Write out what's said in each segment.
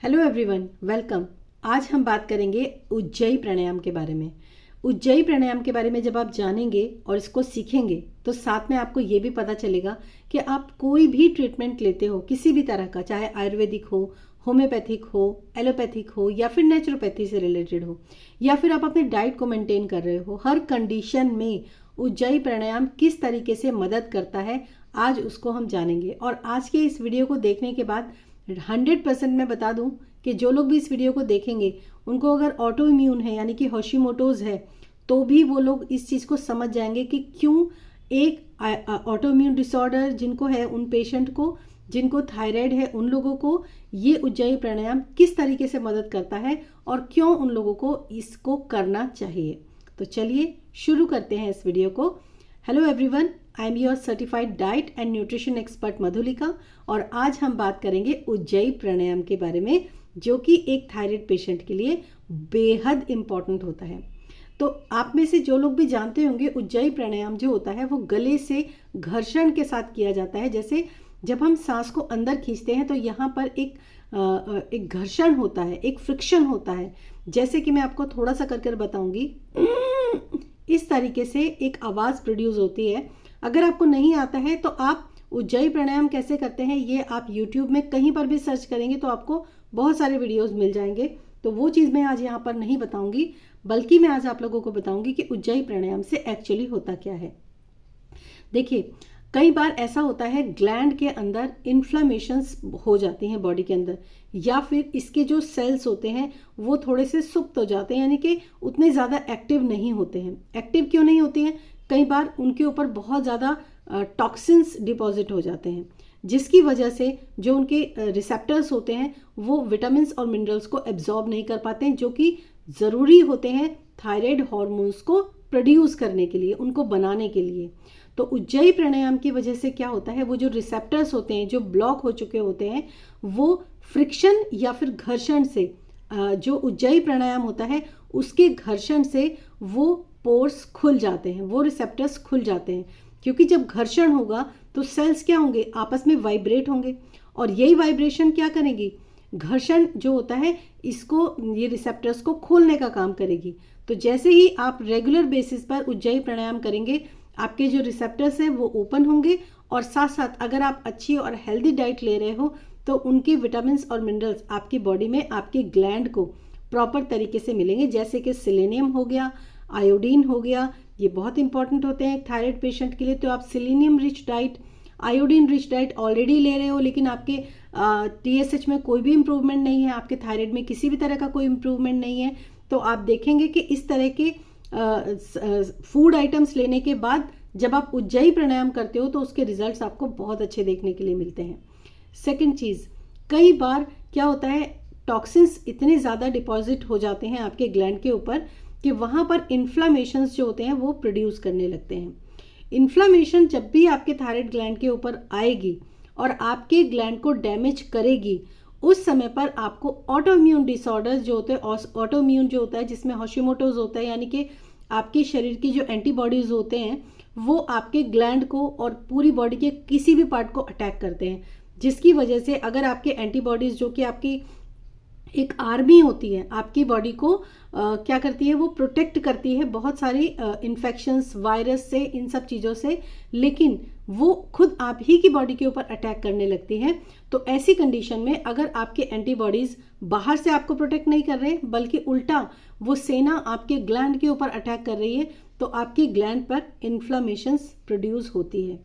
Hello everyone, welcome. आज हम बात करेंगे उज्जयी प्राणायाम के बारे में। उज्जयी प्राणायाम के बारे में जब आप जानेंगे और इसको सीखेंगे तो साथ में आपको ये भी पता चलेगा कि आप कोई भी ट्रीटमेंट लेते हो किसी भी तरह का, चाहे आयुर्वेदिक हो, होम्योपैथिक हो, एलोपैथिक हो या फिर नेचुरोपैथी से रिलेटेड हो, या फिर आप अपने डाइट को मेंटेन कर रहे हो, हर कंडीशन में उज्जयी प्राणायाम किस तरीके से मदद करता है, आज उसको हम जानेंगे। और आज के इस वीडियो को देखने के बाद 100% मैं बता दूं कि जो लोग भी इस वीडियो को देखेंगे उनको अगर ऑटो इम्यून है यानी कि होशिमोटोज है तो भी वो लोग इस चीज़ को समझ जाएंगे कि क्यों एक ऑटो इम्यून डिसऑर्डर जिनको है, उन पेशेंट को जिनको थायराइड है, उन लोगों को ये उज्जयी प्राणायाम किस तरीके से मदद करता है और क्यों उन लोगों को इसको करना चाहिए। तो चलिए शुरू करते हैं इस वीडियो को। Hello everyone, I am your certified diet and nutrition expert Madhulika और आज हम बात करेंगे उज्जयी प्राणायाम के बारे में, जो कि एक थायराइड पेशेंट के लिए बेहद इम्पॉर्टेंट होता है। तो आप में से जो लोग भी जानते होंगे, उज्जयी प्राणायाम जो होता है वो गले से घर्षण के साथ किया जाता है। जैसे जब हम सांस को अंदर खींचते हैं तो यहाँ पर एक घर्षण होता है, एक फ्रिक्शन होता है। जैसे कि मैं आपको थोड़ा सा कर बताऊंगी, इस तरीके से एक आवाज़ प्रोड्यूस होती है। अगर आपको नहीं आता है तो आप उज्जयी प्राणायाम कैसे करते हैं ये आप YouTube में कहीं पर भी सर्च करेंगे तो आपको बहुत सारे वीडियोस मिल जाएंगे। तो वो चीज़ मैं आज यहाँ पर नहीं बताऊंगी, बल्कि मैं आज आप लोगों को बताऊंगी कि उज्जयी प्राणायाम से एक्चुअली होता क्या है। देखिए, कई बार ऐसा होता है ग्लैंड के अंदर इन्फ्लामेशंस हो जाती हैं बॉडी के अंदर, या फिर इसके जो सेल्स होते हैं वो थोड़े से सुप्त हो जाते हैं, यानी कि उतने ज़्यादा एक्टिव नहीं होते हैं। एक्टिव क्यों नहीं होते हैं? कई बार उनके ऊपर बहुत ज़्यादा टॉक्सिन्स डिपॉजिट हो जाते हैं, जिसकी वजह से जो उनके रिसेप्टर्स होते हैं वो विटामिन्स और मिनरल्स को एब्जॉर्ब नहीं कर पाते हैं, जो कि ज़रूरी होते हैं थायराइड हॉर्मोन्स को प्रोड्यूस करने के लिए, उनको बनाने के लिए। तो उज्जयी प्राणायाम की वजह से क्या होता है, वो जो रिसेप्टर्स होते हैं जो ब्लॉक हो चुके होते हैं, वो फ्रिक्शन या फिर घर्षण से, जो उज्जयी प्राणायाम होता है उसके घर्षण से वो पोर्स खुल जाते हैं, वो रिसेप्टर्स खुल जाते हैं। क्योंकि जब घर्षण होगा तो सेल्स क्या होंगे, आपस में वाइब्रेट होंगे, और यही वाइब्रेशन क्या करेगी, घर्षण जो होता है इसको, ये रिसेप्टर्स को खोलने का काम करेगी। तो जैसे ही आप रेगुलर बेसिस पर उज्जयी प्राणायाम करेंगे, आपके जो रिसेप्टर्स हैं वो ओपन होंगे, और साथ साथ अगर आप अच्छी और हेल्दी डाइट ले रहे हो तो उनके विटामिन्स और मिनरल्स आपकी बॉडी में, आपके ग्लैंड को प्रॉपर तरीके से मिलेंगे। जैसे कि सेलेनियम हो गया, आयोडीन हो गया, ये बहुत इंपॉर्टेंट होते हैं एक थायराइड पेशेंट के लिए। तो आप selenium rich diet, iodine rich diet already ले रहे हो, लेकिन आपके TSH में कोई भी इम्प्रूवमेंट नहीं है, आपके थायराइड में किसी भी तरह का कोई इम्प्रूवमेंट नहीं है, तो आप देखेंगे कि इस तरह के फूड आइटम्स लेने के बाद जब आप उज्जयी प्राणायाम करते हो तो उसके रिजल्ट्स आपको बहुत अच्छे देखने के लिए मिलते हैं। सेकंड चीज़, कई बार क्या होता है, टॉक्सिन्स इतने ज़्यादा डिपॉजिट हो जाते हैं आपके ग्लैंड के ऊपर कि वहाँ पर इन्फ्लामेशंस जो होते हैं वो प्रोड्यूस करने लगते हैं। इन्फ्लामेशन जब भी आपके थायराइड ग्लैंड के ऊपर आएगी और आपके ग्लैंड को डैमेज करेगी, उस समय पर आपको ऑटो इम्यून डिसऑर्डर्स जो होते हैं, ऑटो इम्यून जो होता है जिसमें होशिमोटोज होता है, यानी कि आपके शरीर की जो एंटीबॉडीज होते हैं वो आपके ग्लैंड को और पूरी बॉडी के किसी भी पार्ट को अटैक करते हैं, जिसकी वजह से अगर आपके एंटीबॉडीज, जो कि आपकी एक आर्मी होती है, आपकी बॉडी को क्या करती है, वो प्रोटेक्ट करती है बहुत सारी इन्फेक्शंस, वायरस से, इन सब चीज़ों से, लेकिन वो खुद आप ही की बॉडी के ऊपर अटैक करने लगती है। तो ऐसी कंडीशन में अगर आपके एंटीबॉडीज़ बाहर से आपको प्रोटेक्ट नहीं कर रहे, बल्कि उल्टा वो सेना आपके ग्लैंड के ऊपर अटैक कर रही है, तो आपके ग्लैंड पर इन्फ्लामेशंस प्रोड्यूस होती है।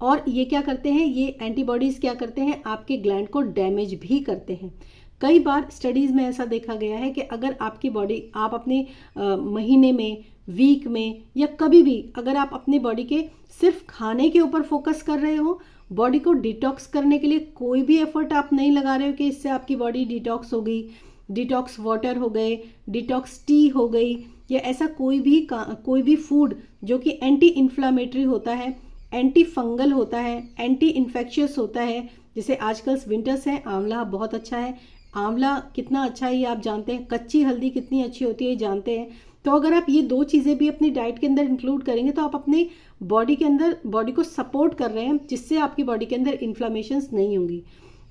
और ये क्या करते हैं, ये एंटीबॉडीज़ क्या करते हैं, आपके ग्लैंड को डैमेज भी करते हैं। कई बार स्टडीज़ में ऐसा देखा गया है कि अगर आपकी बॉडी, आप अपने महीने में, वीक में या कभी भी अगर आप अपनी बॉडी के सिर्फ खाने के ऊपर फोकस कर रहे हो, बॉडी को डिटॉक्स करने के लिए कोई भी एफर्ट आप नहीं लगा रहे हो कि इससे आपकी बॉडी डिटॉक्स हो गई, डिटॉक्स वाटर हो गए, डिटॉक्स टी हो गई, या ऐसा कोई भी फूड जो कि एंटी इन्फ्लामेटरी होता है, एंटी फंगल होता है, एंटी इन्फेक्शियस होता है। जैसे आजकल विंटर्स हैं, आंवला बहुत अच्छा है। आंवला कितना अच्छा है ये आप जानते हैं, कच्ची हल्दी कितनी अच्छी होती है ये जानते हैं। तो अगर आप ये दो चीज़ें भी अपनी डाइट के अंदर इंक्लूड करेंगे तो आप अपने बॉडी के अंदर, बॉडी को सपोर्ट कर रहे हैं, जिससे आपकी बॉडी के अंदर इन्फ्लामेशंस नहीं होंगी।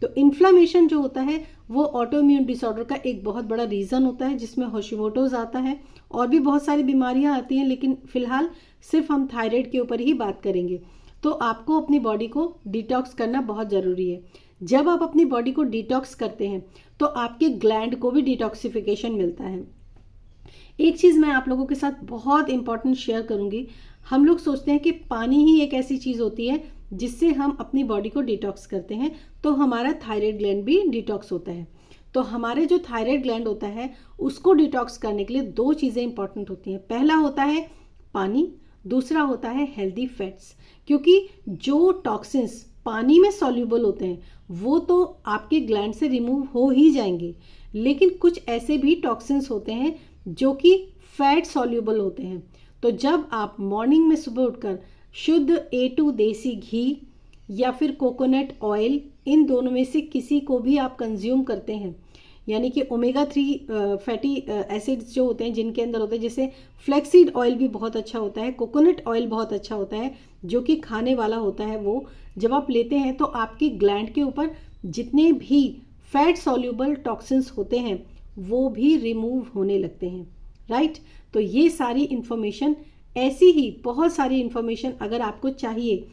तो इन्फ्लामेशन जो होता है वो ऑटोइम्यून डिसऑर्डर का एक बहुत बड़ा रीज़न होता है, जिसमें होशिमोटोज आता है और भी बहुत सारी बीमारियां आती हैं, लेकिन फिलहाल सिर्फ हम थायराइड के ऊपर ही बात करेंगे। तो आपको अपनी बॉडी को डिटॉक्स करना बहुत ज़रूरी है। जब आप अपनी बॉडी को डिटॉक्स करते हैं तो आपके ग्लैंड को भी डिटॉक्सिफिकेशन मिलता है। एक चीज़ मैं आप लोगों के साथ बहुत इंपॉर्टेंट शेयर करूंगी। हम लोग सोचते हैं कि पानी ही एक ऐसी चीज़ होती है जिससे हम अपनी बॉडी को डिटॉक्स करते हैं, तो हमारा थायराइड ग्लैंड भी डिटॉक्स होता है। तो हमारे जो थायराइड ग्लैंड होता है उसको डिटॉक्स करने के लिए दो चीज़ें इंपॉर्टेंट होती हैं। पहला होता है पानी, दूसरा होता है हेल्दी फैट्स। क्योंकि जो टॉक्सिन्स पानी में सॉल्यूबल होते हैं वो तो आपके ग्लैंड से रिमूव हो ही जाएंगे, लेकिन कुछ ऐसे भी टॉक्सिन्स होते हैं जो कि फैट सॉल्यूबल होते हैं। तो जब आप मॉर्निंग में सुबह उठकर शुद्ध A2 देसी घी या फिर कोकोनट ऑयल, इन दोनों में से किसी को भी आप कंज्यूम करते हैं, यानी कि ओमेगा 3 फैटी एसिड्स जो होते हैं जिनके अंदर होते हैं, जैसे फ्लैक्सीड ऑयल भी बहुत अच्छा होता है, कोकोनट ऑयल बहुत अच्छा होता है जो कि खाने वाला होता है, वो जब आप लेते हैं तो आपकी ग्लैंड के ऊपर जितने भी फैट सॉल्यूबल टॉक्सिन्स होते हैं वो भी रिमूव होने लगते हैं, राइट। तो ये सारी इन्फॉर्मेशन, ऐसी ही बहुत सारी इन्फॉर्मेशन अगर आपको चाहिए,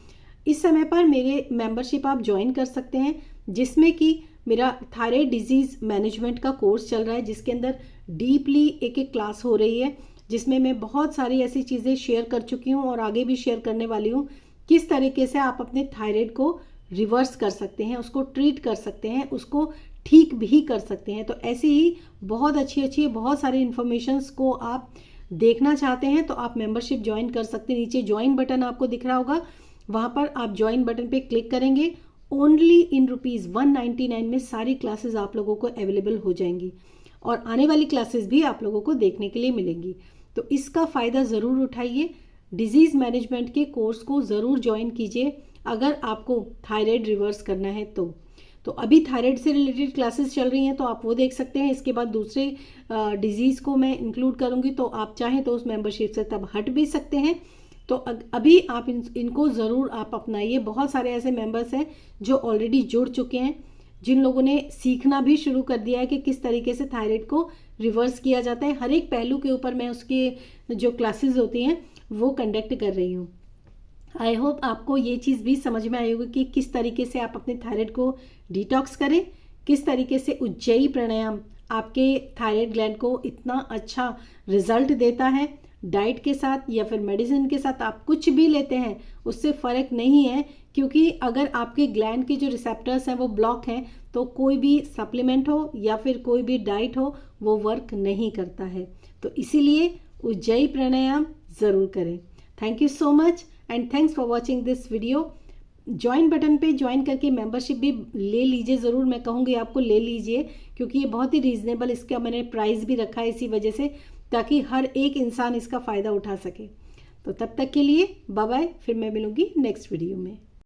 इस समय पर मेरे मेंबरशिप आप ज्वाइन कर सकते हैं, जिसमें कि मेरा थायराइड डिजीज़ मैनेजमेंट का कोर्स चल रहा है, जिसके अंदर डीपली एक एक क्लास हो रही है, जिसमें मैं बहुत सारी ऐसी चीज़ें शेयर कर चुकी हूँ और आगे भी शेयर करने वाली हूँ। किस तरीके से आप अपने थायराइड को रिवर्स कर सकते हैं, उसको ट्रीट कर सकते हैं, उसको ठीक भी कर सकते हैं। तो ऐसी ही बहुत अच्छी बहुत सारी इन्फॉर्मेशंस को आप देखना चाहते हैं तो आप मेंबरशिप ज्वाइन कर सकते हैं। नीचे ज्वाइन बटन आपको दिख रहा होगा, वहाँ पर आप ज्वाइन बटन पे क्लिक करेंगे। ओनली इन ₹199 में सारी क्लासेस आप लोगों को अवेलेबल हो जाएंगी और आने वाली क्लासेस भी आप लोगों को देखने के लिए मिलेंगी। तो इसका फ़ायदा ज़रूर उठाइए, डिजीज़ मैनेजमेंट के कोर्स को ज़रूर ज्वाइन कीजिए अगर आपको थायराइड रिवर्स करना है तो अभी थायराइड से रिलेटेड क्लासेस चल रही हैं तो आप वो देख सकते हैं। इसके बाद दूसरे डिजीज़ को मैं इंक्लूड करूँगी, तो आप चाहें तो उस मेंबरशिप से तब हट भी सकते हैं। तो अभी आप इनको ज़रूर आप अपनाइए। बहुत सारे ऐसे मेंबर्स हैं जो ऑलरेडी जुड़ चुके हैं, जिन लोगों ने सीखना भी शुरू कर दिया है कि किस तरीके से थायराइड को रिवर्स किया जाता है। हर एक पहलू के ऊपर मैं उसके जो क्लासेस होती हैं वो कंडक्ट कर रही हूँ। आई होप आपको ये चीज़ भी समझ में आई होगी कि किस तरीके से आप अपने थायराइड को डिटॉक्स करें, किस तरीके से उज्जयी प्राणायाम आपके थायराइड ग्लैंड को इतना अच्छा रिजल्ट देता है। डाइट के साथ या फिर मेडिसिन के साथ आप कुछ भी लेते हैं उससे फ़र्क नहीं है, क्योंकि अगर आपके ग्लैंड के जो रिसेप्टर्स हैं वो ब्लॉक हैं तो कोई भी सप्लीमेंट हो या फिर कोई भी डाइट हो वो वर्क नहीं करता है। तो इसीलिए उज्जयी प्राणायाम ज़रूर करें। Thank you so much and thanks for watching this video. Join button पे ज्वाइन करके मेंबरशिप भी ले लीजिए ज़रूर, मैं कहूँगी आपको ले लीजिए, क्योंकि ये बहुत ही रीज़नेबल इसका मैंने प्राइस भी रखा है इसी वजह से, ताकि हर एक इंसान इसका फ़ायदा उठा सके। तो तब तक के लिए बाय बाय, फिर मैं मिलूँगी नेक्स्ट वीडियो में।